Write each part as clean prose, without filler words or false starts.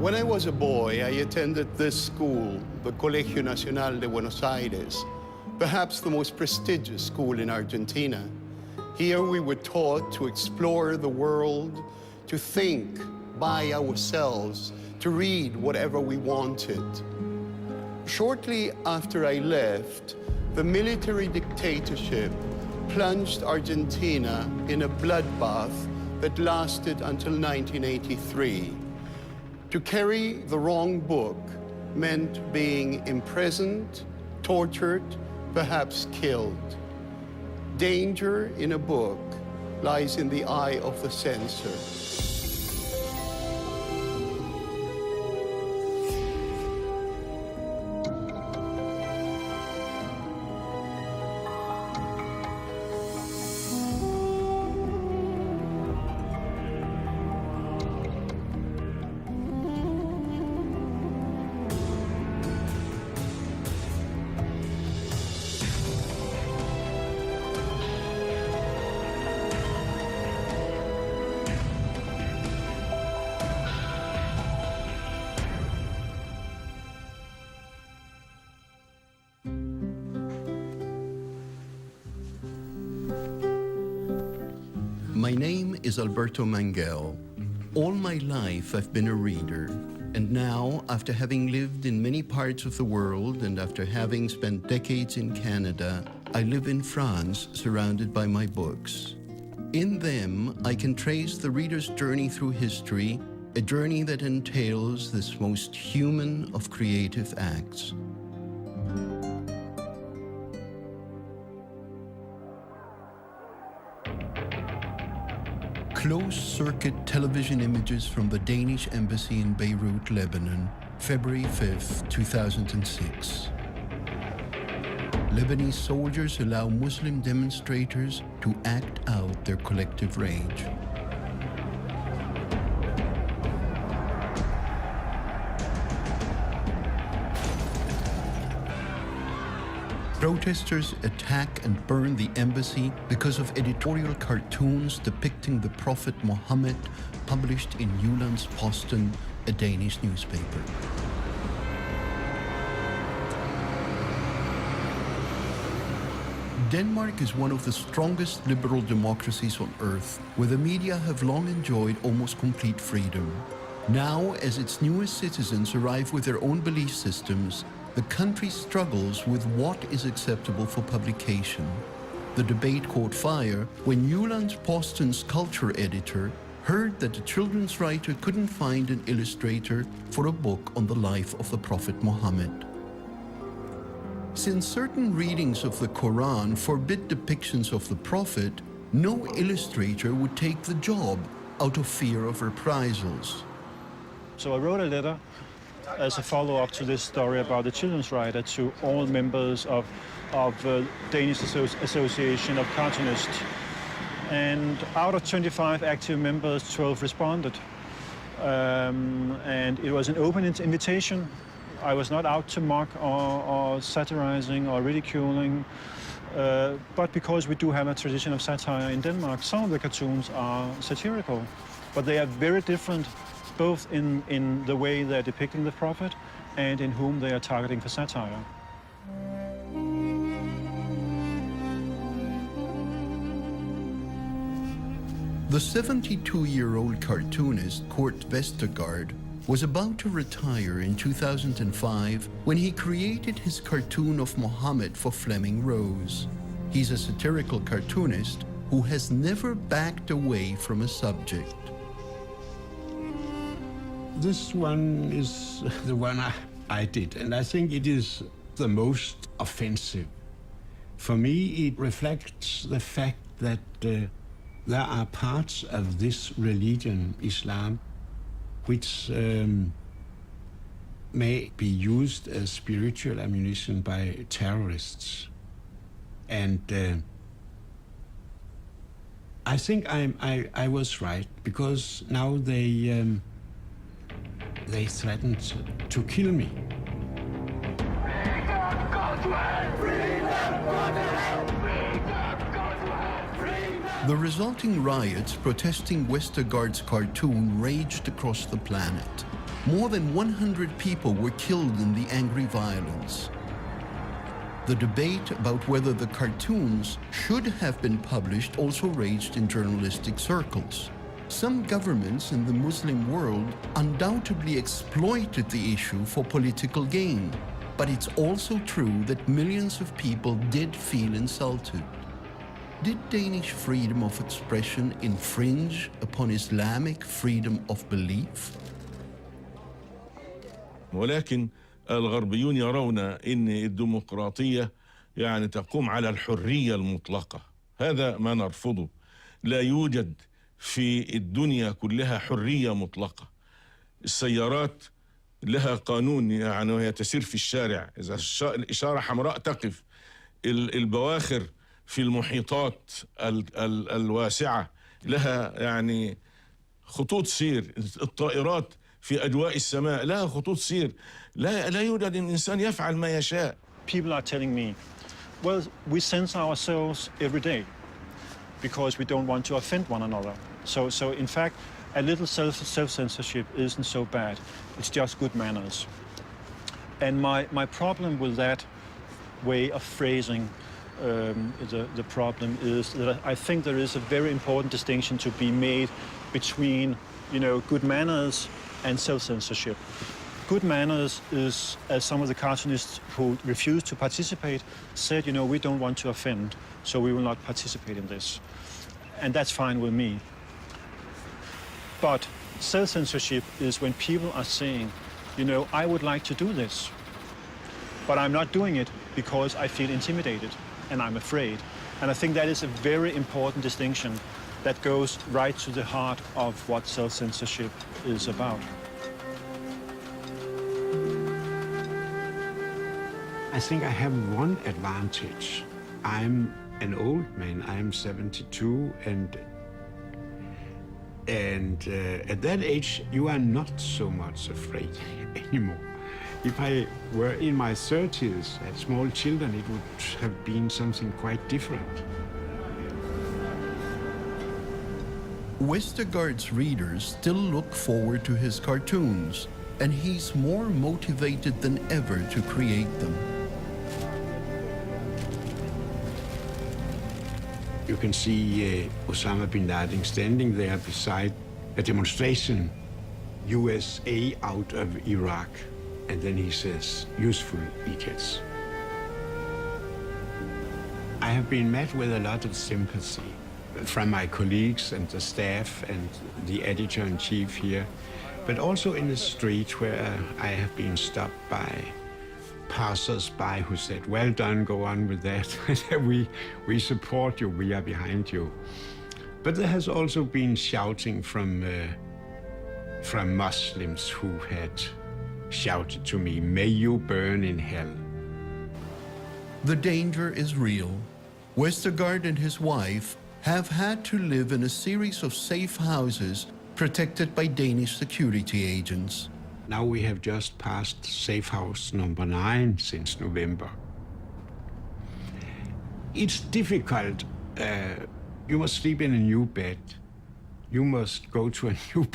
When I was a boy, I attended this school, the Colegio Nacional de Buenos Aires, perhaps the most prestigious school in Argentina. Here we were taught to explore the world, to think by ourselves, to read whatever we wanted. Shortly after I left, the military dictatorship plunged Argentina in a bloodbath that lasted until 1983. To carry the wrong book meant being imprisoned, tortured, perhaps killed. Danger in a book lies in the eye of the censor. My name is Alberto Manguel. All my life I've been a reader, and now, after having lived in many parts of the world and after having spent decades in Canada, I live in France surrounded by my books. In them, I can trace the reader's journey through history, a journey that entails this most human of creative acts. Closed-circuit television images from the Danish embassy in Beirut, Lebanon, February 5, 2006. Lebanese soldiers allow Muslim demonstrators to act out their collective rage. Protesters attack and burn the embassy because of editorial cartoons depicting the Prophet Muhammad published in Jyllands-Posten, a Danish newspaper. Denmark is one of the strongest liberal democracies on earth, where the media have long enjoyed almost complete freedom. Now, as its newest citizens arrive with their own belief systems, the country struggles with what is acceptable for publication. The debate caught fire when Jyllands-Posten's culture editor heard that the children's writer couldn't find an illustrator for a book on the life of the Prophet Muhammad. Since certain readings of the Quran forbid depictions of the Prophet, no illustrator would take the job out of fear of reprisals. So I wrote a letter as a follow-up to this story about the children's writer to all members of Danish Association of Cartoonists. And out of 25 active members, 12 responded. And it was an open invitation. I was not out to mock or satirizing or ridiculing, but because we do have a tradition of satire in Denmark, some of the cartoons are satirical, but they are very different, both in the way they're depicting the Prophet and in whom they are targeting for satire. The 72-year-old cartoonist Kurt Vestergaard was about to retire in 2005 when he created his cartoon of Muhammad for Fleming Rose. He's a satirical cartoonist who has never backed away from a subject. This one is the one I did, and I think it is the most offensive. For me, it reflects the fact that there are parts of this religion, Islam, which may be used as spiritual ammunition by terrorists. And I think I was right, because now they threatened to kill me. The resulting riots protesting Vestergaard's cartoon raged across the planet. More than 100 people were killed in the angry violence. The debate about whether the cartoons should have been published also raged in journalistic circles. Some governments in the Muslim world undoubtedly exploited the issue for political gain, but it's also true that millions of people did feel insulted. Did Danish freedom of expression infringe upon Islamic freedom of belief? ولكن الغربيون يرون أن الديمقراطية يعني تقوم على الحرية المطلقة. هذا ما نرفضه. لا يوجد في الدنيا كلها حرية مطلقة. السيارات لها قانون، يعني وهي تسير في الشارع إذا الإشارة حمراء تقف. البواخر في المحيطات الواسعة لها يعني خطوط سير. الطائرات في أجواء السماء لها خطوط سير. لا يوجد إنسان يفعل ما يشاء. People are telling me, well, we censor ourselves every day because we don't want to offend one another. So in fact, a little self-censorship isn't so bad. It's just good manners. And my problem with that way of phrasing the problem is that I think there is a very important distinction to be made between, good manners and self-censorship. Good manners is, as some of the cartoonists who refused to participate said, we don't want to offend, so we will not participate in this. And that's fine with me. But self-censorship is when people are saying, I would like to do this, but I'm not doing it because I feel intimidated and I'm afraid. And I think that is a very important distinction that goes right to the heart of what self-censorship is about. I think I have one advantage. I'm an old man. I'm 72, and at that age, you are not so much afraid anymore. If I were in my 30s, had small children, it would have been something quite different. Westergaard's readers still look forward to his cartoons, and he's more motivated than ever to create them. You can see Osama bin Laden standing there beside a demonstration, USA out of Iraq. And then he says, useful idiots. I have been met with a lot of sympathy from my colleagues and the staff and the editor-in-chief here, but also in the street where I have been stopped by passers-by who said, well done, go on with that. we support you, we are behind you. But there has also been shouting from Muslims who had shouted to me, may you burn in hell. The danger is real. Westergaard and his wife have had to live in a series of safe houses protected by Danish security agents. Now we have just passed safe house number 9 since November. It's difficult. You must sleep in a new bed. You must go to a new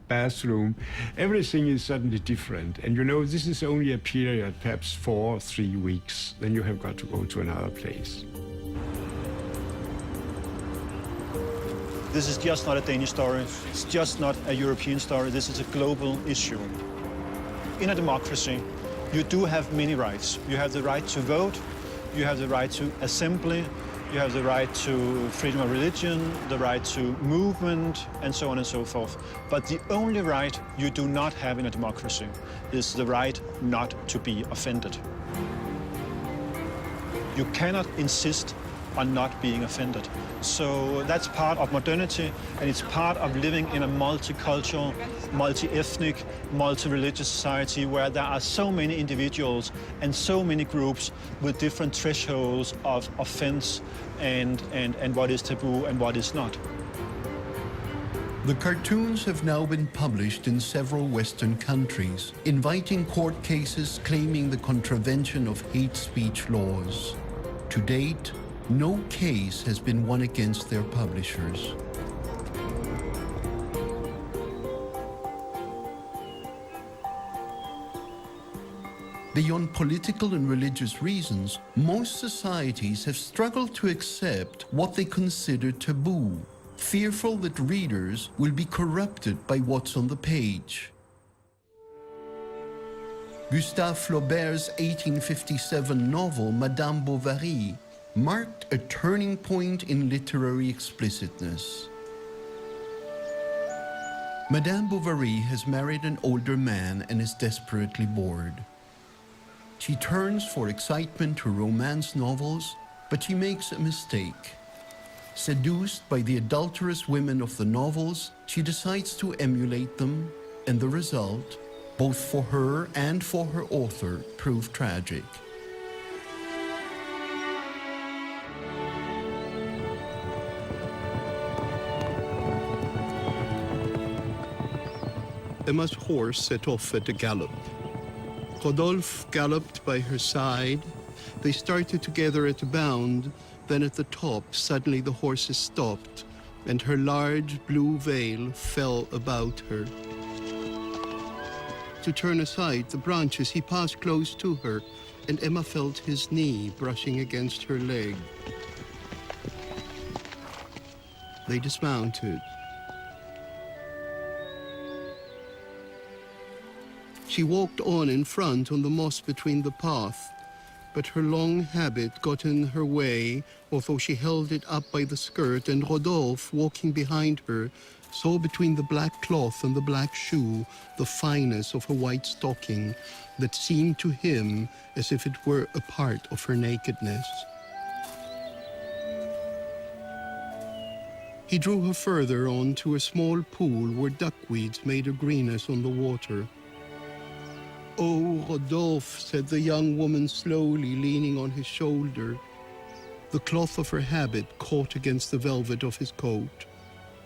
bathroom. Everything is suddenly different. And this is only a period, perhaps 4 or 3 weeks. Then you have got to go to another place. This is just not a Danish story. It's just not a European story. This is a global issue. In a democracy, you do have many rights. You have the right to vote, you have the right to assembly, you have the right to freedom of religion, the right to movement, and so on and so forth. But the only right you do not have in a democracy is the right not to be offended. You cannot insist on not being offended. So that's part of modernity, and it's part of living in a multicultural, multi-ethnic, multi-religious society where there are so many individuals and so many groups with different thresholds of offense and what is taboo and what is not. The cartoons have now been published in several Western countries, inviting court cases claiming the contravention of hate speech laws. To date, no case has been won against their publishers. Beyond political and religious reasons, most societies have struggled to accept what they consider taboo, fearful that readers will be corrupted by what's on the page. Gustave Flaubert's 1857 novel Madame Bovary marked a turning point in literary explicitness. Madame Bovary has married an older man and is desperately bored. She turns for excitement to romance novels, but she makes a mistake. Seduced by the adulterous women of the novels, she decides to emulate them, and the result, both for her and for her author, proved tragic. Emma's horse set off at a gallop. Rodolphe galloped by her side. They started together at a bound. Then at the top, suddenly the horses stopped, and her large blue veil fell about her. To turn aside the branches, he passed close to her, and Emma felt his knee brushing against her leg. They dismounted. She walked on in front on the moss between the path, but her long habit got in her way, although she held it up by the skirt, and Rodolphe, walking behind her, saw between the black cloth and the black shoe the fineness of her white stocking that seemed to him as if it were a part of her nakedness. He drew her further on to a small pool where duckweeds made a greenness on the water. "Oh, Rodolphe," said the young woman slowly, leaning on his shoulder. The cloth of her habit caught against the velvet of his coat.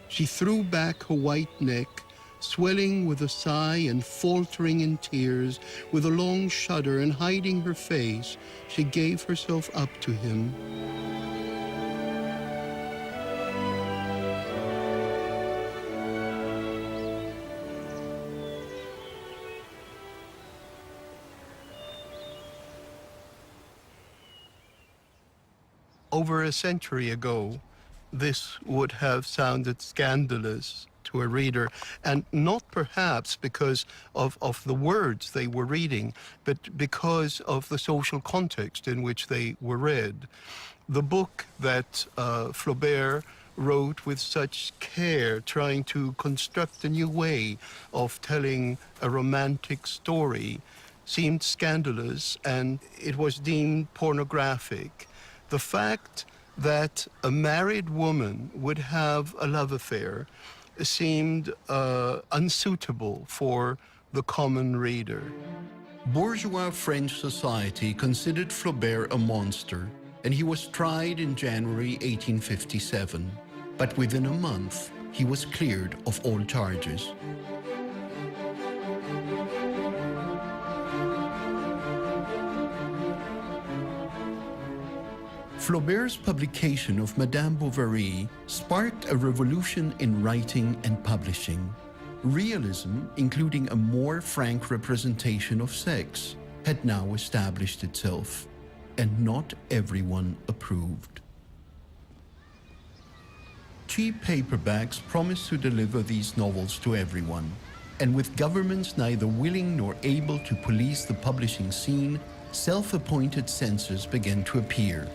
She threw back her white neck, swelling with a sigh and faltering in tears. With a long shudder and hiding her face, she gave herself up to him. Over a century ago, this would have sounded scandalous to a reader, and not perhaps because of the words they were reading, but because of the social context in which they were read. The book that Flaubert wrote with such care, trying to construct a new way of telling a romantic story, seemed scandalous, and it was deemed pornographic. The fact that a married woman would have a love affair seemed unsuitable for the common reader. Bourgeois French society considered Flaubert a monster, and he was tried in January 1857. But within a month, he was cleared of all charges. Flaubert's publication of Madame Bovary sparked a revolution in writing and publishing. Realism, including a more frank representation of sex, had now established itself, and not everyone approved. Cheap paperbacks promised to deliver these novels to everyone, and with governments neither willing nor able to police the publishing scene, self-appointed censors began to appear.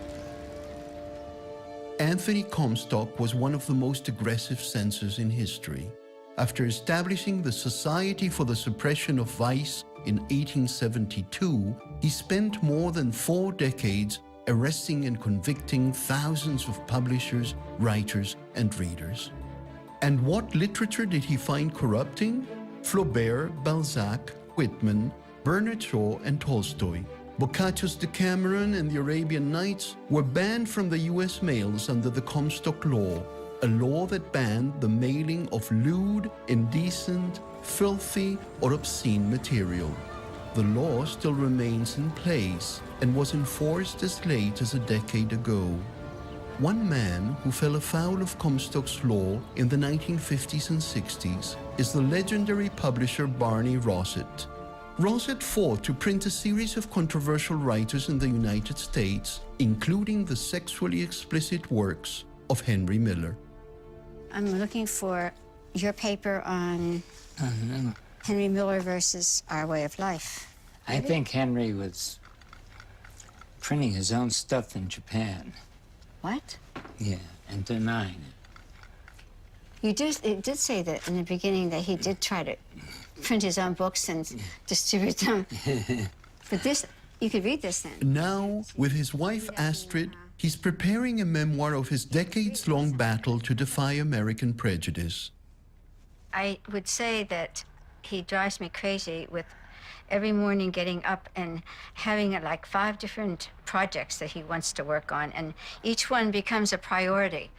Anthony Comstock was one of the most aggressive censors in history. After establishing the Society for the Suppression of Vice in 1872, he spent more than 4 decades arresting and convicting thousands of publishers, writers, and readers. And what literature did he find corrupting? Flaubert, Balzac, Whitman, Bernard Shaw, and Tolstoy. Boccaccio's Decameron and the Arabian Nights were banned from the US mails under the Comstock Law, a law that banned the mailing of lewd, indecent, filthy, or obscene material. The law still remains in place and was enforced as late as a decade ago. One man who fell afoul of Comstock's law in the 1950s and 60s is the legendary publisher Barney Rosset. Rosset fought to print a series of controversial writers in the United States, including the sexually explicit works of Henry Miller. I'm looking for your paper on Henry Miller versus Our Way of Life. I think Henry was printing his own stuff in Japan. What? Yeah, and denying it. It did say that in the beginning that he did try to print his own books and distribute them. But this, you could read this then. Now, with his wife Astrid, he's preparing a memoir of his decades-long battle to defy American prejudice. I would say that he drives me crazy with every morning getting up and having like 5 different projects that he wants to work on, and each one becomes a priority,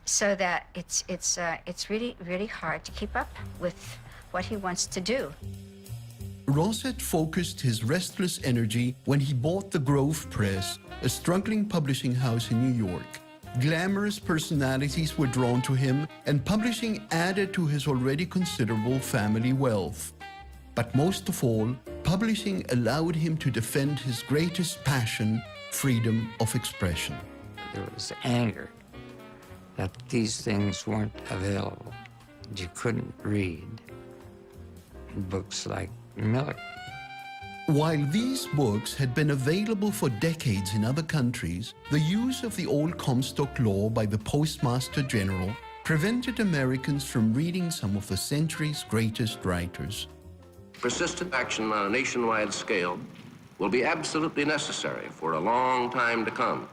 so that it's really, really hard to keep up with what he wants to do. Rosset focused his restless energy when he bought the Grove Press, a struggling publishing house in New York. Glamorous personalities were drawn to him, and publishing added to his already considerable family wealth. But most of all, publishing allowed him to defend his greatest passion, freedom of expression. There was anger that these things weren't available. You couldn't read books like Miller. While these books had been available for decades in other countries, the use of the old Comstock Law by the Postmaster General prevented Americans from reading some of the century's greatest writers. Persistent action on a nationwide scale will be absolutely necessary for a long time to come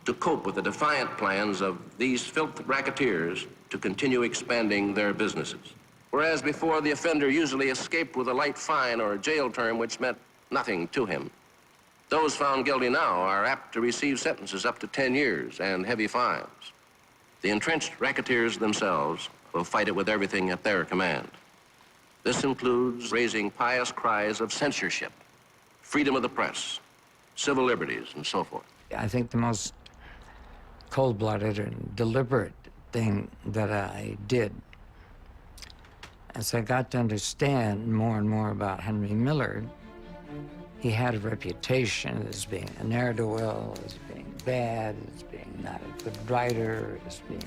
to cope with the defiant plans of these filth racketeers to continue expanding their businesses. Whereas before, the offender usually escaped with a light fine or a jail term which meant nothing to him. Those found guilty now are apt to receive sentences up to 10 years and heavy fines. The entrenched racketeers themselves will fight it with everything at their command. This includes raising pious cries of censorship, freedom of the press, civil liberties, and so forth. I think the most cold-blooded and deliberate thing that I did, as I got to understand more and more about Henry Miller, he had a reputation as being a ne'er-do-well, as being bad, as being not a good writer, as being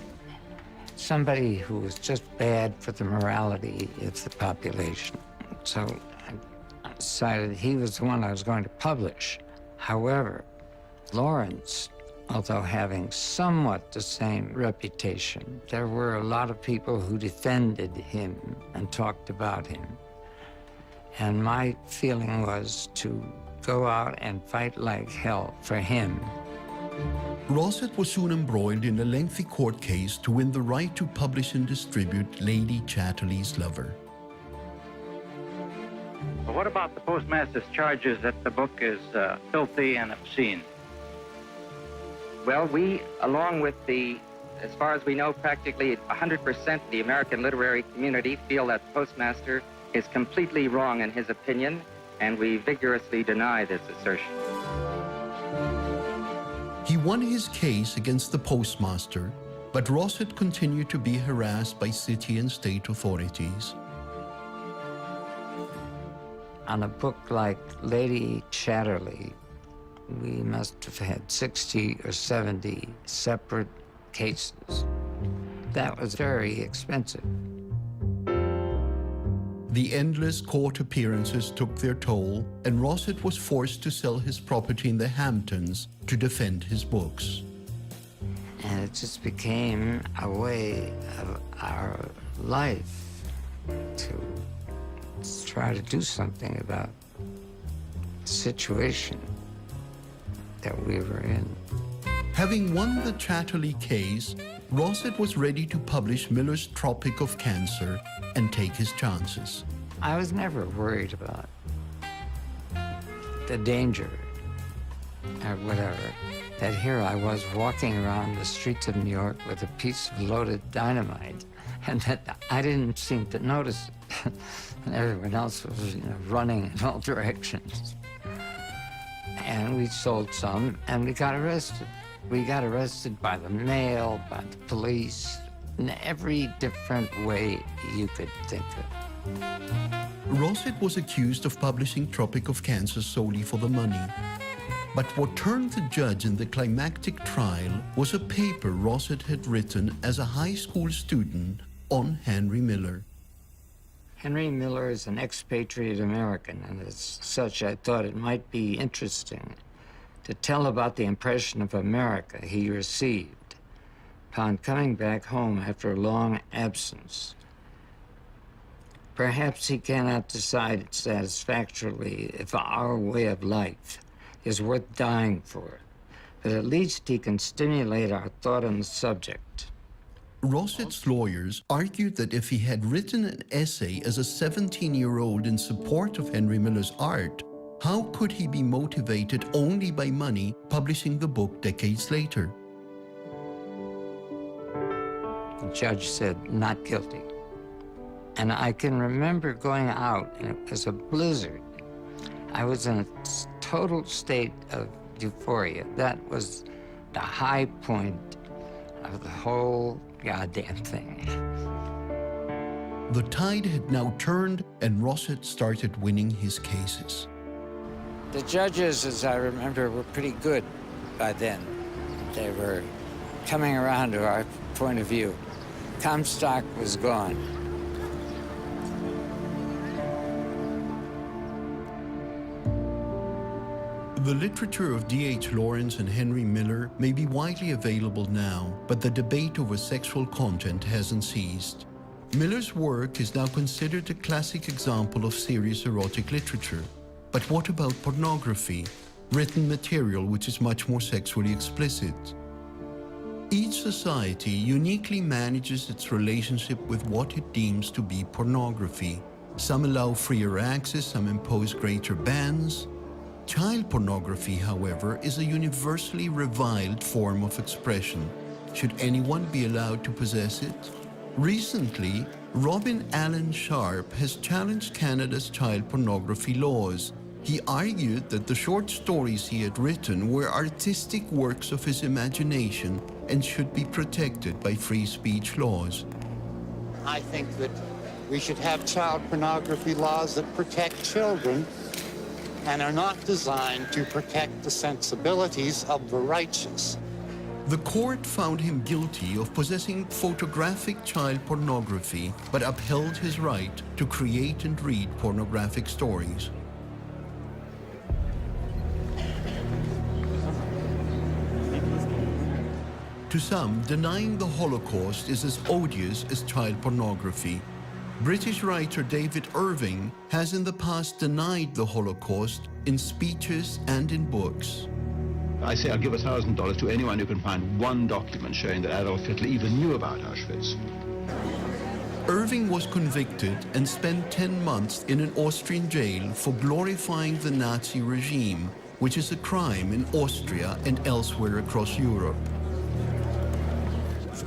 somebody who was just bad for the morality of the population. So I decided he was the one I was going to publish. However, Lawrence, although having somewhat the same reputation, there were a lot of people who defended him and talked about him. And my feeling was to go out and fight like hell for him. Rosset was soon embroiled in a lengthy court case to win the right to publish and distribute Lady Chatterley's Lover. Well, what about the postmaster's charges that the book is filthy and obscene? Well, we, along with as far as we know, practically 100% of the American literary community feel that the postmaster is completely wrong in his opinion, and we vigorously deny this assertion. He won his case against the postmaster, but Rosset continued to be harassed by city and state authorities. On a book like Lady Chatterley, we must have had 60 or 70 separate cases. That was very expensive. The endless court appearances took their toll, and Rosset was forced to sell his property in the Hamptons to defend his books. And it just became a way of our life to try to do something about the situation that we were in. Having won the Chatterley case, Rosset was ready to publish Miller's Tropic of Cancer and take his chances. I was never worried about the danger or whatever, that here I was walking around the streets of New York with a piece of loaded dynamite, and that I didn't seem to notice it. And everyone else was, running in all directions. And we sold some, and we got arrested. We got arrested by the mail, by the police, in every different way you could think of. Rosset was accused of publishing Tropic of Cancer solely for the money. But what turned the judge in the climactic trial was a paper Rosset had written as a high school student on Henry Miller. Henry Miller is an expatriate American, and as such, I thought it might be interesting to tell about the impression of America he received upon coming back home after a long absence. Perhaps he cannot decide satisfactorily if our way of life is worth dying for, but at least he can stimulate our thought on the subject. Rosset's lawyers argued that if he had written an essay as a 17-year-old in support of Henry Miller's art, how could he be motivated only by money publishing the book decades later? The judge said, not guilty. And I can remember going out, and it was a blizzard. I was in a total state of euphoria. That was the high point of the whole goddamn thing. The tide had now turned, and Rosset started winning his cases. The judges, as I remember, were pretty good by then. They were coming around to our point of view. Comstock was gone. The literature of D.H. Lawrence and Henry Miller may be widely available now, but the debate over sexual content hasn't ceased. Miller's work is now considered a classic example of serious erotic literature. But what about pornography, written material which is much more sexually explicit? Each society uniquely manages its relationship with what it deems to be pornography. Some allow freer access, some impose greater bans. Child pornography, however, is a universally reviled form of expression. Should anyone be allowed to possess it? Recently, Robin Allen Sharp has challenged Canada's child pornography laws. He argued that the short stories he had written were artistic works of his imagination and should be protected by free speech laws. I think that we should have child pornography laws that protect children and are not designed to protect the sensibilities of the righteous. The court found him guilty of possessing photographic child pornography, but upheld his right to create and read pornographic stories. To some, denying the Holocaust is as odious as child pornography. British writer David Irving has in the past denied the Holocaust in speeches and in books. I say I'll give $1,000 to anyone who can find one document showing that Adolf Hitler even knew about Auschwitz. Irving was convicted and spent 10 months in an Austrian jail for glorifying the Nazi regime, which is a crime in Austria and elsewhere across Europe.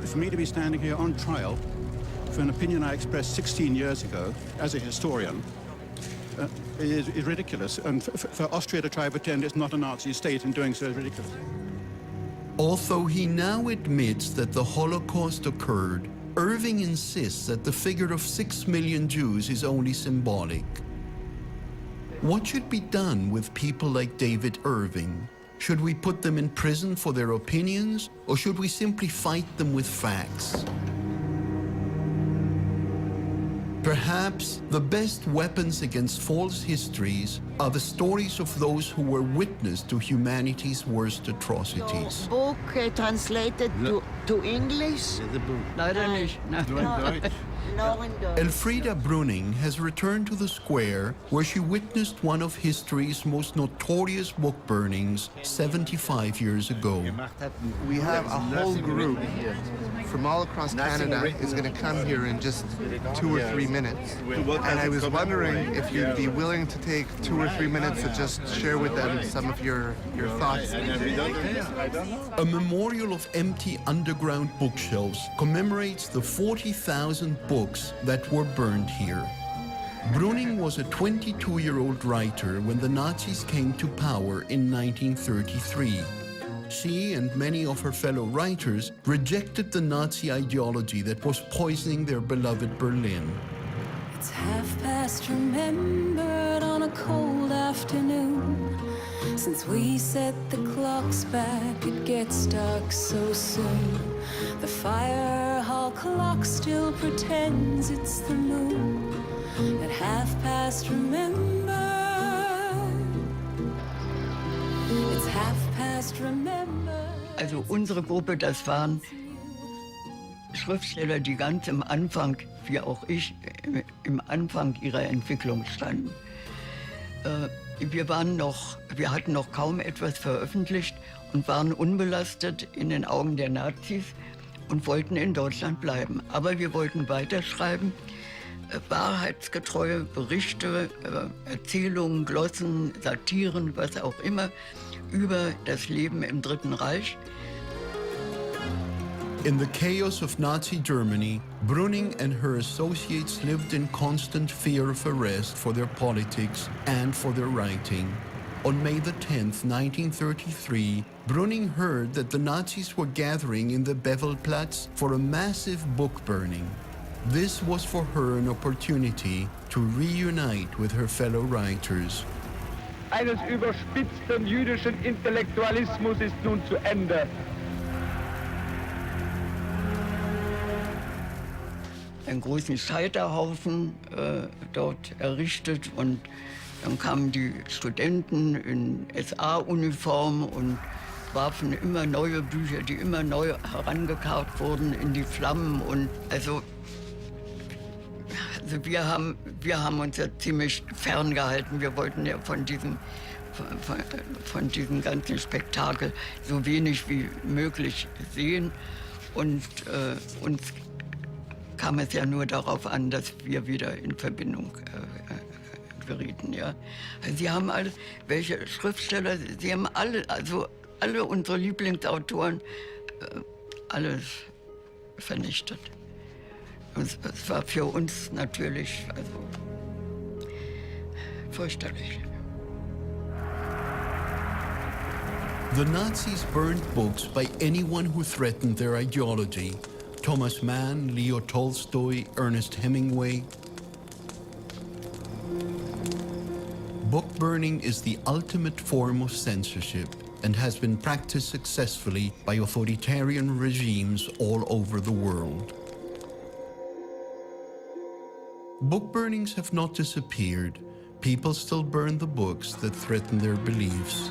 For me to be standing here on trial for an opinion I expressed 16 years ago as a historian is ridiculous. And for Austria to try to pretend it's not a Nazi state in doing so is ridiculous. Although he now admits that the Holocaust occurred, Irving insists that the figure of 6 million Jews is only symbolic. What should be done with people like David Irving? Should we put them in prison for their opinions, or should we simply fight them with facts? Perhaps the best weapons against false histories are the stories of those who were witness to humanity's worst atrocities. Book translated to English? Elfrieda Bruning has returned to the square where she witnessed one of history's most notorious book burnings 75 years ago. We have a whole group from all across Canada is going to come here in just 2 or 3 minutes. And I was wondering if you'd be willing to take 2 or 3 minutes to just share with them some of your thoughts. A memorial of empty underground bookshelves commemorates the 40,000 books that were burned here. Bruning was a 22-year-old writer when the Nazis came to power in 1933. She and many of her fellow writers rejected the Nazi ideology that was poisoning their beloved Berlin. It's 1:30, remembered on a cold afternoon. Since we set the clocks back, it gets dark so soon. The fire hall clock still pretends it's the moon. At 1:30, remember. It's 1:30, remember. Also unsere Gruppe, das waren Schriftsteller, die ganz am Anfang, wie auch ich, im Anfang ihrer Entwicklung standen. Wir hatten noch kaum etwas veröffentlicht und waren unbelastet in den Augen der Nazis und wollten in Deutschland bleiben. Aber wir wollten weiterschreiben, wahrheitsgetreue Berichte, Erzählungen, Glossen, Satiren, was auch immer, über das Leben im Dritten Reich. In the chaos of Nazi Germany, Brüning and her associates lived in constant fear of arrest for their politics and for their writing. On May the 10th, 1933, Brüning heard that the Nazis were gathering in the Bevelplatz for a massive book burning. This was for her an opportunity to reunite with her fellow writers. Eines überspitzten jüdischen Intellektualismus ist nun zu Ende. Einen großen Scheiterhaufen dort errichtet und dann kamen die Studenten in SA-Uniform und warfen immer neue Bücher, die immer neu herangekarrt wurden, in die Flammen. Und also wir haben uns ja ziemlich ferngehalten. Wir wollten ja von diesem ganzen Spektakel so wenig wie möglich sehen. Und uns kam es ja nur darauf an, dass wir wieder in Verbindung gerieten. Ja. Also Sie haben alle, welche Schriftsteller, Sie haben alle unsere Lieblingsautoren, alles vernichtet. Und es war für uns natürlich fürchterlich. The Nazis burned books by anyone who threatened their ideology. Thomas Mann, Leo Tolstoy, Ernest Hemingway. Book burning is the ultimate form of censorship and has been practiced successfully by authoritarian regimes all over the world. Book burnings have not disappeared. People still burn the books that threaten their beliefs.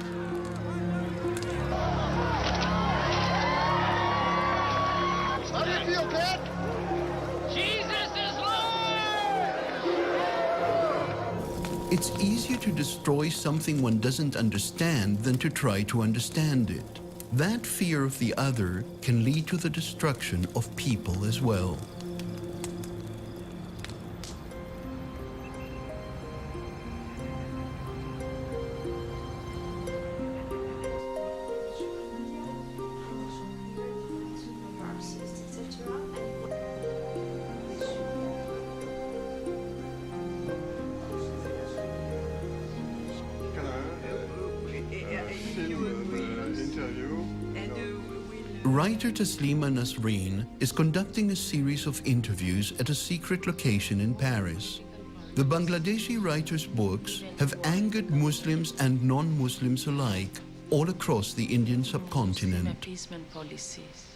It's easier to destroy something one doesn't understand than to try to understand it. That fear of the other can lead to the destruction of people as well. Writer Taslima Nasreen is conducting a series of interviews at a secret location in Paris. The Bangladeshi writer's books have angered Muslims and non-Muslims alike all across the Indian subcontinent. Appeasement policies.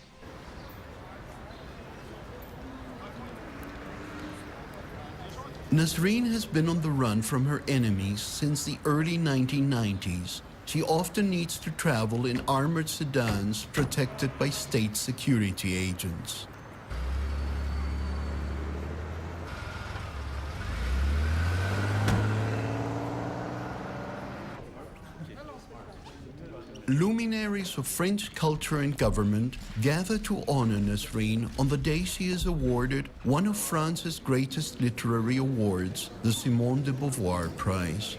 Nasreen has been on the run from her enemies since the early 1990s. She often needs to travel in armored sedans protected by state security agents. Luminaries of French culture and government gather to honor Nasreen on the day she is awarded one of France's greatest literary awards, the Simone de Beauvoir Prize.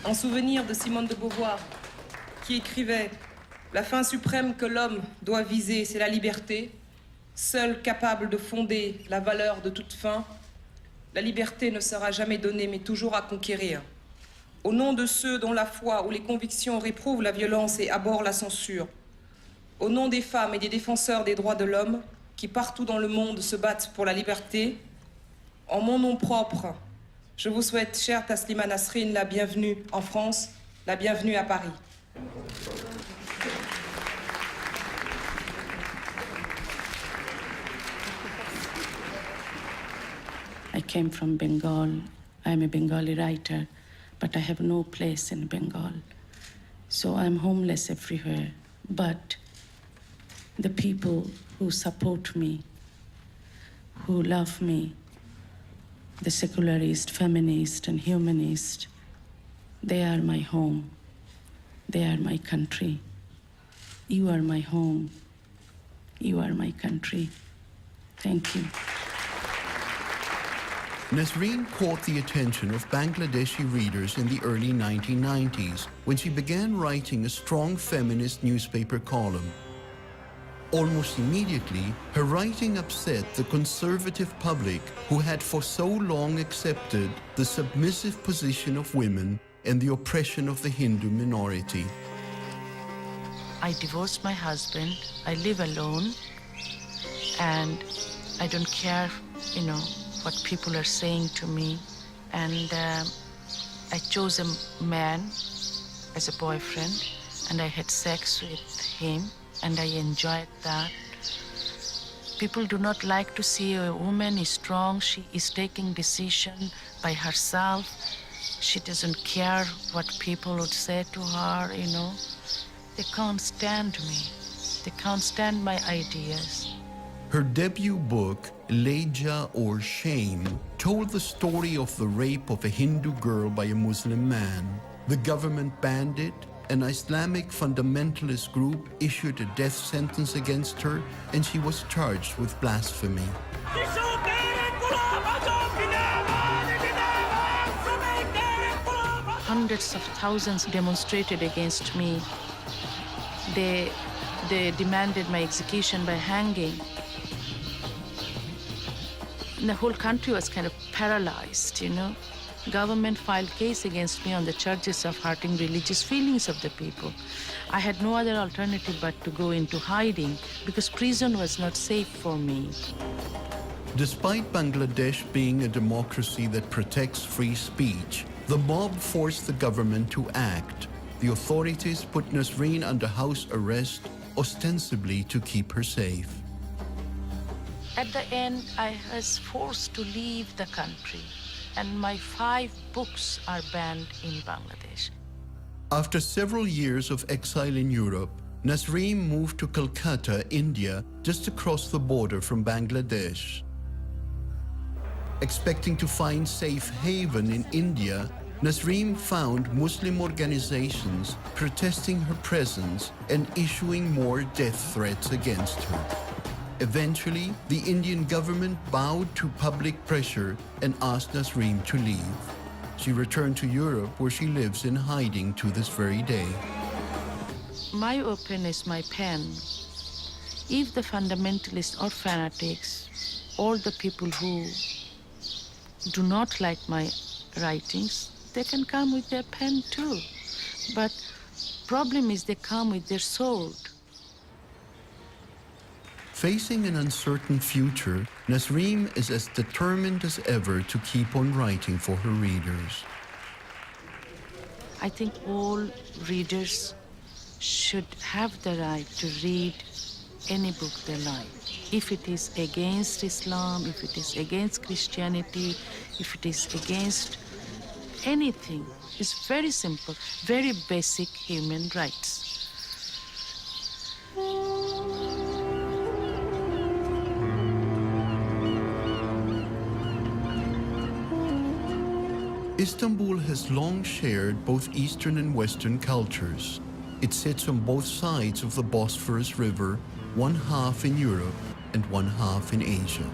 En souvenir de Simone de Beauvoir, qui écrivait « La fin suprême que l'homme doit viser, c'est la liberté, seule capable de fonder la valeur de toute fin. La liberté ne sera jamais donnée, mais toujours à conquérir. Au nom de ceux dont la foi ou les convictions réprouvent la violence et abhorrent la censure, au nom des femmes et des défenseurs des droits de l'homme qui partout dans le monde se battent pour la liberté, en mon nom propre, je vous souhaite, chère Taslima Nasrin, la bienvenue en France, la bienvenue à Paris. I came from Bengal. I'm a Bengali writer, but I have no place in Bengal. So I'm homeless everywhere. But the people who support me, who love me, the secularist, feminist, and humanist, they are my home. They are my country. You are my home. You are my country. Thank you. Nasrin caught the attention of Bangladeshi readers in the early 1990s when she began writing a strong feminist newspaper column. Almost immediately, her writing upset the conservative public who had for so long accepted the submissive position of women and the oppression of the Hindu minority. I divorced my husband. I live alone. And I don't care, what people are saying to me. And I chose a man as a boyfriend, and I had sex with him, and I enjoyed that. People do not like to see a woman is strong. She is taking decision by herself. She doesn't care what people would say to her, They can't stand me. They can't stand my ideas. Her debut book, Leja or Shame, told the story of the rape of a Hindu girl by a Muslim man. The government banned it. An Islamic fundamentalist group issued a death sentence against her, and she was charged with blasphemy. Hundreds of thousands demonstrated against me. They demanded my execution by hanging. And the whole country was kind of paralyzed, Government filed case against me on the charges of hurting religious feelings of the people. I had no other alternative but to go into hiding because prison was not safe for me. Despite Bangladesh being a democracy that protects free speech, the mob forced the government to act. The authorities put Nasrin under house arrest, ostensibly to keep her safe. At the end, I was forced to leave the country, and my 5 books are banned in Bangladesh. After several years of exile in Europe, Nasrin moved to Calcutta, India, just across the border from Bangladesh. Expecting to find safe haven in India, Nasrin found Muslim organizations protesting her presence and issuing more death threats against her. Eventually, the Indian government bowed to public pressure and asked Nasrin to leave. She returned to Europe, where she lives in hiding to this very day. My weapon is my pen. If the fundamentalists or fanatics or the people who do not like my writings, they can come with their pen too. But problem is they come with their sword. Facing an uncertain future, Nasrin is as determined as ever to keep on writing for her readers. I think all readers should have the right to read any book they like. If it is against Islam, if it is against Christianity, if it is against anything, it's very simple, very basic human rights. Istanbul has long shared both Eastern and Western cultures. It sits on both sides of the Bosphorus River, one half in Europe and one half in Asia.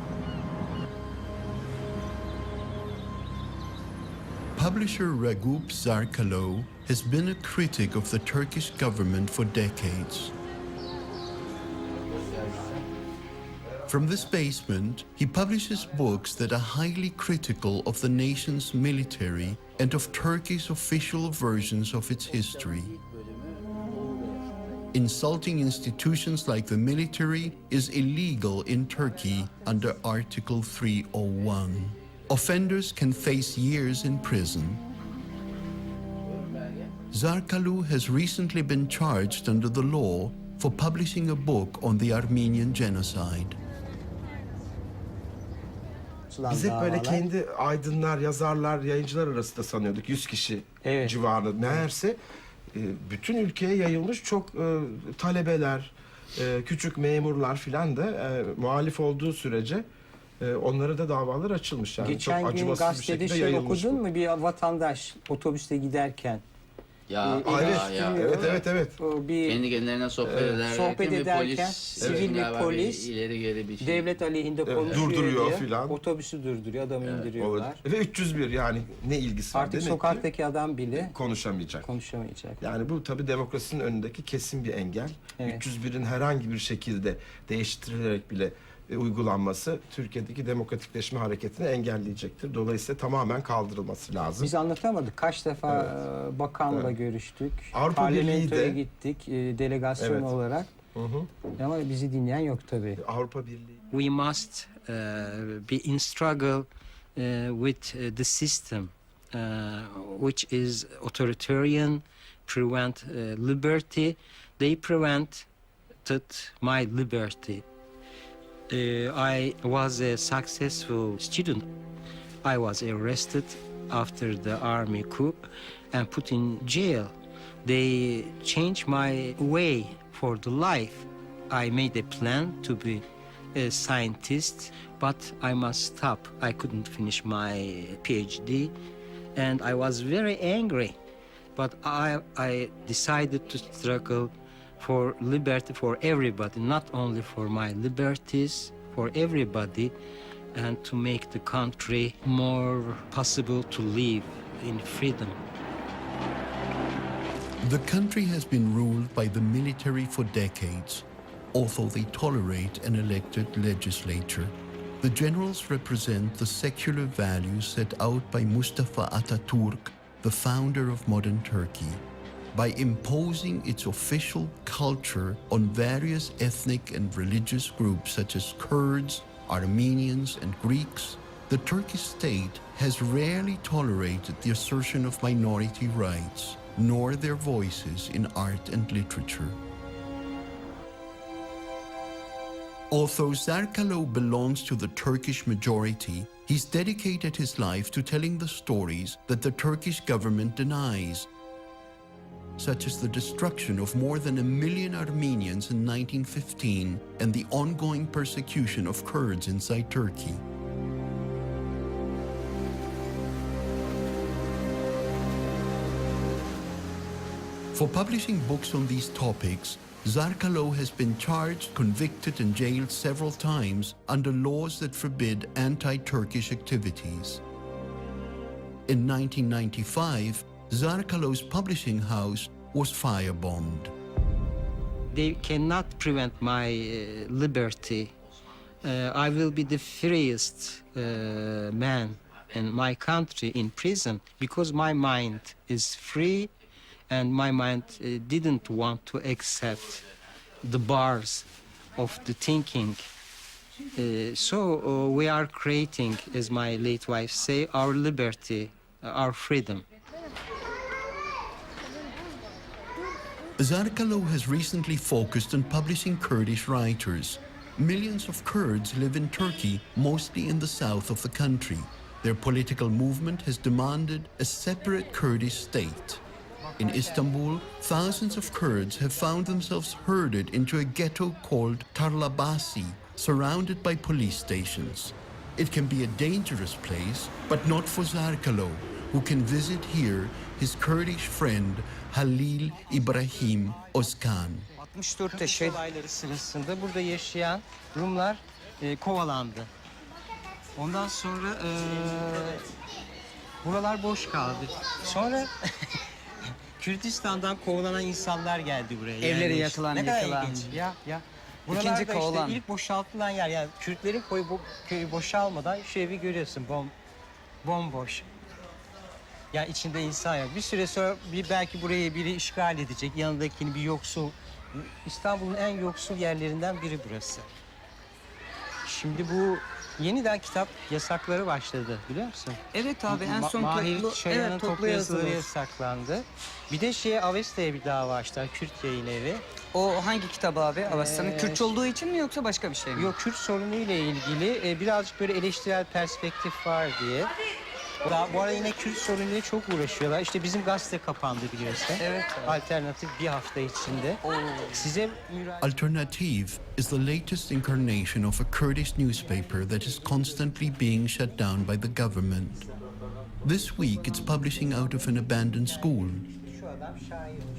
Publisher Raghup Zarkalo has been a critic of the Turkish government for decades. From this basement, he publishes books that are highly critical of the nation's military and of Turkey's official versions of its history. insulting institutions like the military is illegal in Turkey under Article 301. Offenders can face years in prison. Zarkalu has recently been charged under the law for publishing a book on the Armenian genocide. Biz hep böyle kendi aydınlar, yazarlar, yayıncılar arasında sanıyorduk. 100 kişi civarında. Meğerse bütün ülkeye yayılmış çok talebeler, küçük memurlar filan da muhalif olduğu sürece onlara da davalar açılmış. Yani Geçen çok gün acımasız bir gazetede şekilde şey yayılmış. okudun mu? Bir vatandaş otobüste giderken Evet. kendi kendilerine sohbet ederken sivil bir polis ileri geri bir şey. devlet aleyhinde konuşuyor durduruyor diye filan. otobüsü durduruyor, adamı indiriyorlar. Ve 301 yani ne ilgisi var? Artık Demek sokaktaki ki adam bile konuşamayacak. Yani bu tabii demokrasinin önündeki kesin bir engel. 301'in herhangi bir şekilde değiştirilerek bile uygulanması Türkiye'deki demokratikleşme hareketini engelleyecektir. Dolayısıyla tamamen kaldırılması lazım. biz anlatamadık. Kaç defa bakanla görüştük. Avrupa Parlamentoya Birliği de gittik delegasyon olarak. Ama bizi dinleyen yok tabii. Avrupa Birliği. We must be in struggle with the system, which is authoritarian, prevent liberty. They prevented my liberty. I was a successful student. I was arrested after the army coup and put in jail. They changed my way for the life. I made a plan to be a scientist, but I must stop. I couldn't finish my PhD, and I was very angry. But I decided to struggle for liberty for everybody, not only for my liberties, for everybody, and to make the country more possible to live in freedom. The country has been ruled by the military for decades. Although they tolerate an elected legislature, the generals represent the secular values set out by Mustafa Atatürk, the founder of modern Turkey. By imposing its official culture on various ethnic and religious groups such as Kurds, Armenians, and Greeks, the Turkish state has rarely tolerated the assertion of minority rights, nor their voices in art and literature. Although Zarkalu belongs to the Turkish majority, he's dedicated his life to telling the stories that the Turkish government denies, such as the destruction of more than 1 million Armenians in 1915 and the ongoing persecution of Kurds inside Turkey. For publishing books on these topics, Zarkalu has been charged, convicted, and jailed several times under laws that forbid anti-Turkish activities. In 1995, Zarkalu's publishing house was firebombed. They cannot prevent my liberty. I will be the freest man in my country in prison because my mind is free and my mind didn't want to accept the bars of the thinking. So we are creating, as my late wife say, our liberty, our freedom. Zarkalu has recently focused on publishing Kurdish writers. Millions of Kurds live in Turkey, mostly in the south of the country. Their political movement has demanded a separate Kurdish state. In Istanbul, thousands of Kurds have found themselves herded into a ghetto called Tarlabasi, surrounded by police stations. It can be a dangerous place, but not for Zarkalu, who can visit here his Kurdish friend Halil İbrahim Özkan. 64 olayları sırasında burada yaşayan Rumlar kovalandı. Ondan sonra buralar boş kaldı. Sonra Kürdistan'dan kovalanan insanlar geldi buraya. Evleri yakılan, ne kadar yıkılan. ilginç. Ya. Buralarda işte kovulan. ilk boşaltılan yer. Yani Kürtlerin köyü boşalmadan şu evi görüyorsun bomboş. Ya içinde insan yok. Bir süre sonra belki burayı biri işgal edecek. Yanındakini bir yoksul. İstanbul'un en yoksul yerlerinden biri burası. Şimdi bu yeniden kitap yasakları başladı biliyor musun? Evet abi en son Mahir toplu, Çayan'ın evet, toplu yazıları yazılar. yasaklandı. Bir de Avesta'ya bir dava açtılar, Kürt Yayın Evi. O hangi kitap abi? Avasta'nın Kürtçe olduğu için mi yoksa başka bir şey mi? Yok, Kürt sorunu ile ilgili birazcık böyle eleştirel perspektif var diye. Bu arada yine Kürt sorunuyla çok uğraşıyorlar. İşte bizim gazete kapandı biliyorsun. Evet. Alternatif bir hafta içinde. Size Alternative is the latest incarnation of a Kurdish newspaper that is constantly being shut down by the government. This week, it's publishing out of an abandoned school.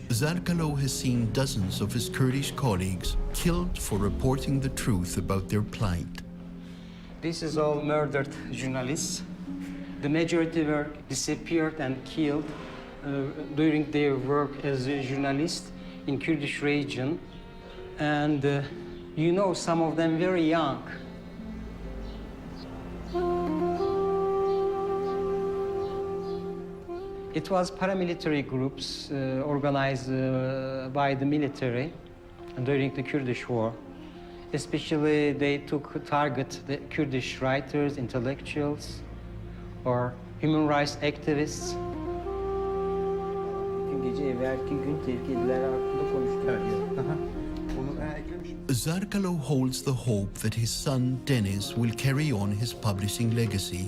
Zarkalo has seen dozens of his Kurdish colleagues killed for reporting the truth about their plight. This is all murdered journalists. The majority were disappeared and killed during their work as a journalist in Kurdish region. And some of them very young. It was paramilitary groups organized by the military during the Kurdish war. Especially they took target the Kurdish writers, intellectuals, or human rights activists. Gece evvelki gün tehlikeliler hakkında konuştuk. Zarkalo holds the hope that his son Deniz will carry on his publishing legacy.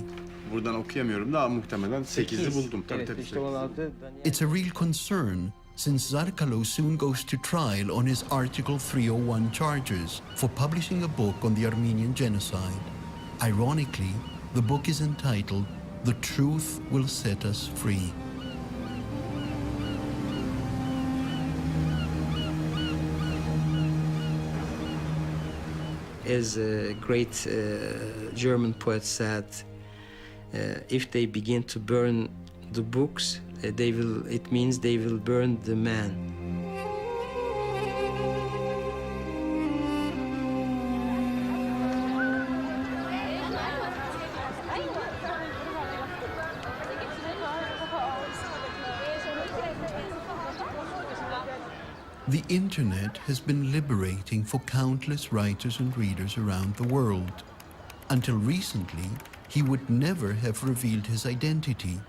Buradan okuyamıyorum da muhtemelen 8'i buldum. Evet, işte 16. It's a real concern since Zarkalo soon goes to trial on his Article 301 charges for publishing a book on the Armenian genocide. Ironically, the book is entitled The Truth Will Set Us Free. As a great German poet said, if they begin to burn the books, it means they will burn the man. The internet has been liberating for countless writers and readers around the world. Until recently, he would never have revealed his identity.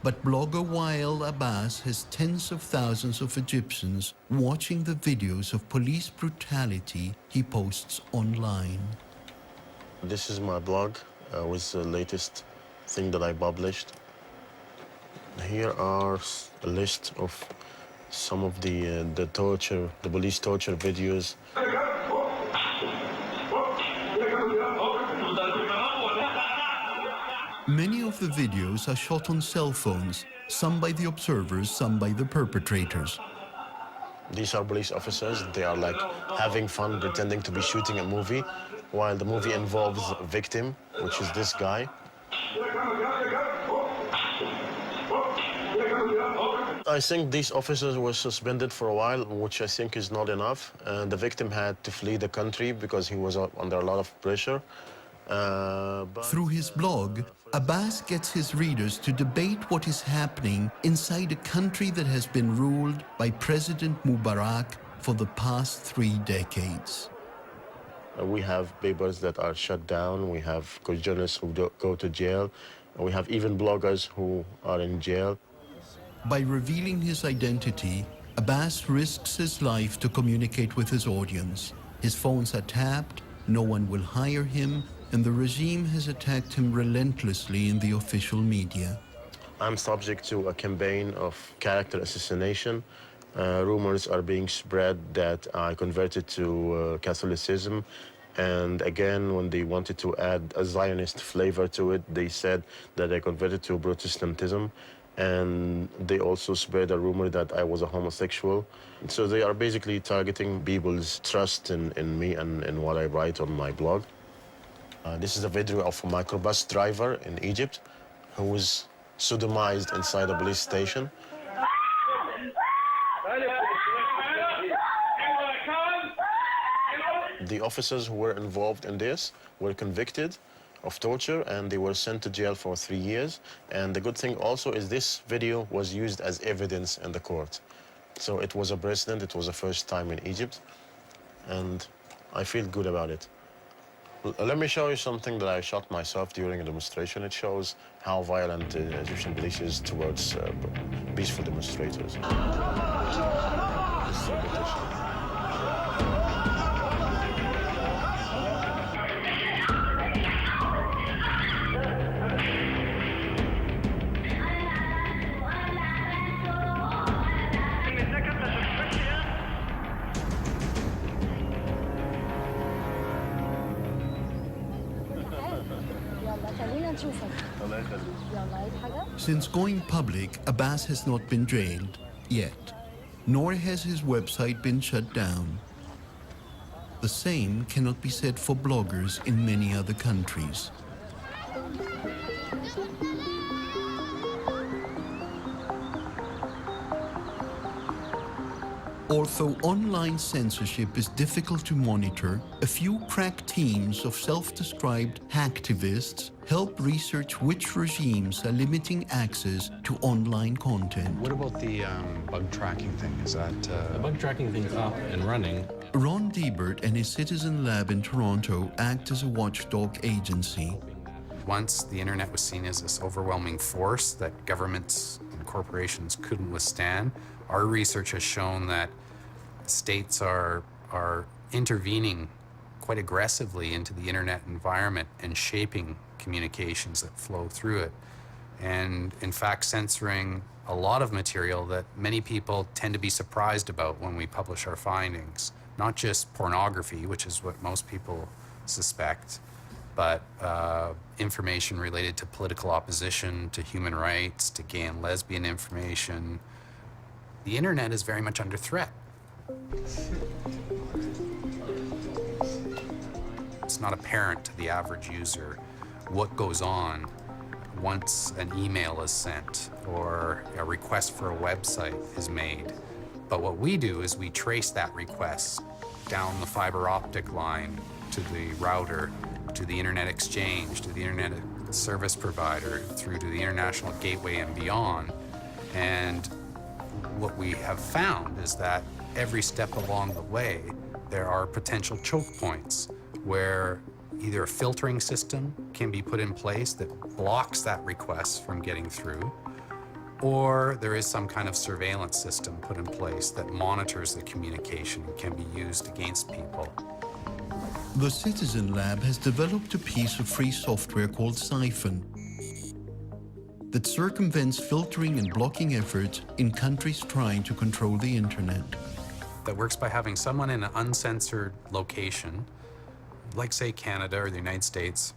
But blogger Wael Abbas has tens of thousands of Egyptians watching the videos of police brutality he posts online. This is my blog with the latest thing that I published. Here are a list of some of the police torture videos. Many of the videos are shot on cell phones, some by the observers, some by the perpetrators. These are police officers. They are like having fun, pretending to be shooting a movie, while the movie involves a victim, which is this guy. I think these officers were suspended for a while, which I think is not enough. The victim had to flee the country because he was under a lot of pressure. Through his blog, Abbas gets his readers to debate what is happening inside a country that has been ruled by President Mubarak for the past 3 decades. We have papers that are shut down. We have journalists who go to jail. We have even bloggers who are in jail. By revealing his identity, Abbas risks his life to communicate with his audience. His phones are tapped, no one will hire him, and the regime has attacked him relentlessly in the official media. I'm subject to a campaign of character assassination. Rumors are being spread that I converted to Catholicism. And again, when they wanted to add a Zionist flavor to it, they said that I converted to Protestantism. And they also spread a rumor that I was a homosexual. So they are basically targeting people's trust in me and in what I write on my blog. This is a video of a microbus driver in Egypt who was sodomized inside a police station. The officers who were involved in this were convicted, of torture, and they were sent to jail for 3 years. And the good thing also is this video was used as evidence in the court. So it was a precedent, it was the first time in Egypt, and I feel good about it. Let me show you something that I shot myself during a demonstration. It shows how violent the Egyptian police is towards peaceful demonstrators. This is a petition. Since going public, Abbas has not been jailed, yet. Nor has his website been shut down. The same cannot be said for bloggers in many other countries. Although online censorship is difficult to monitor, a few crack teams of self-described hacktivists help research which regimes are limiting access to online content. What about the bug tracking thing? Is that... The bug tracking thing is up and running. Ron Deibert and his Citizen Lab in Toronto act as a watchdog agency. Once the internet was seen as this overwhelming force that governments and corporations couldn't withstand, our research has shown that states are intervening quite aggressively into the internet environment and shaping communications that flow through it. And in fact, censoring a lot of material that many people tend to be surprised about when we publish our findings. Not just pornography, which is what most people suspect, but information related to political opposition, to human rights, to gay and lesbian information. The internet is very much under threat. It's not apparent to the average user what goes on once an email is sent or a request for a website is made. But what we do is we trace that request down the fiber optic line to the router, to the internet exchange, to the internet service provider, through to the international gateway and beyond. And what we have found is that every step along the way, there are potential choke points where either a filtering system can be put in place that blocks that request from getting through, or there is some kind of surveillance system put in place that monitors the communication and can be used against people. The Citizen Lab has developed a piece of free software called Siphon that circumvents filtering and blocking efforts in countries trying to control the internet. That works by having someone in an uncensored location, like say Canada or the United States,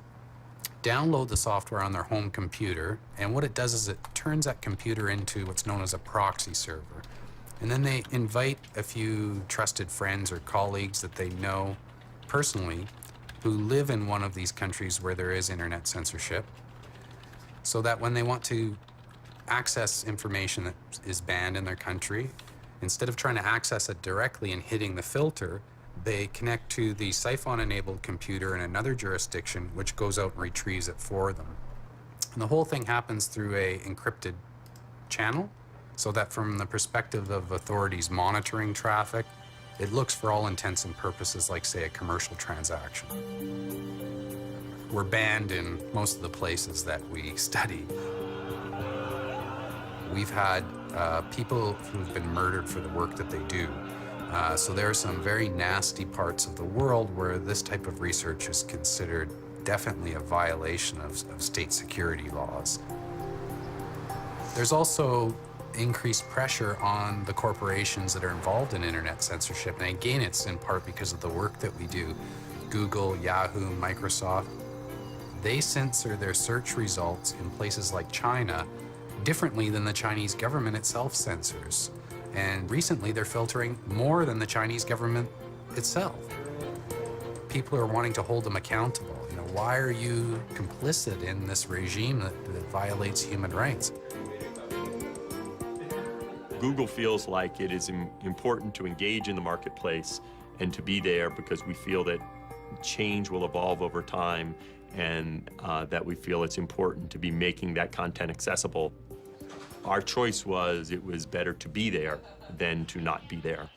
download the software on their home computer, and what it does is it turns that computer into what's known as a proxy server. And then they invite a few trusted friends or colleagues that they know personally who live in one of these countries where there is internet censorship, so that when they want to access information that is banned in their country, instead of trying to access it directly and hitting the filter, they connect to the Siphon-enabled computer in another jurisdiction, which goes out and retrieves it for them. And the whole thing happens through a encrypted channel, so that from the perspective of authorities monitoring traffic, it looks for all intents and purposes like, say, a commercial transaction. We're banned in most of the places that we study. We've had people who've been murdered for the work that they do. So there are some very nasty parts of the world where this type of research is considered definitely a violation of state security laws. There's also increased pressure on the corporations that are involved in internet censorship. And again, it's in part because of the work that we do. Google, Yahoo, Microsoft, they censor their search results in places like China differently than the Chinese government itself censors. And recently, they're filtering more than the Chinese government itself. People are wanting to hold them accountable. You know, why are you complicit in this regime that violates human rights? Google feels like it is important to engage in the marketplace and to be there because we feel that change will evolve over time and that we feel it's important to be making that content accessible. Our choice was it was better to be there than to not be there.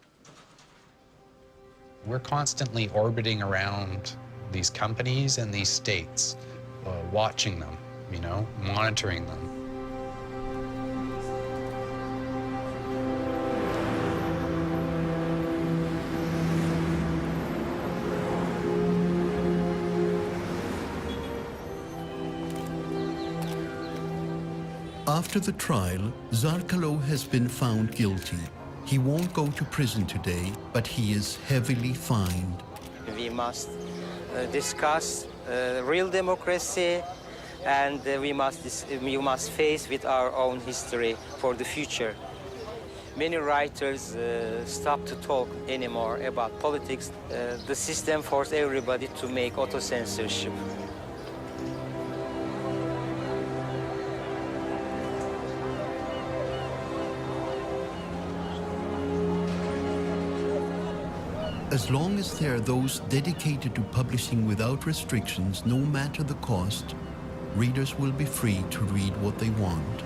We're constantly orbiting around these companies and these states, watching them, you know, monitoring them. After the trial, Zarkalo has been found guilty. He won't go to prison today, but he is heavily fined. We must discuss real democracy, and we must face with our own history for the future. Many writers stop to talk anymore about politics. The system forced everybody to make auto-censorship. As long as there are those dedicated to publishing without restrictions, no matter the cost, readers will be free to read what they want.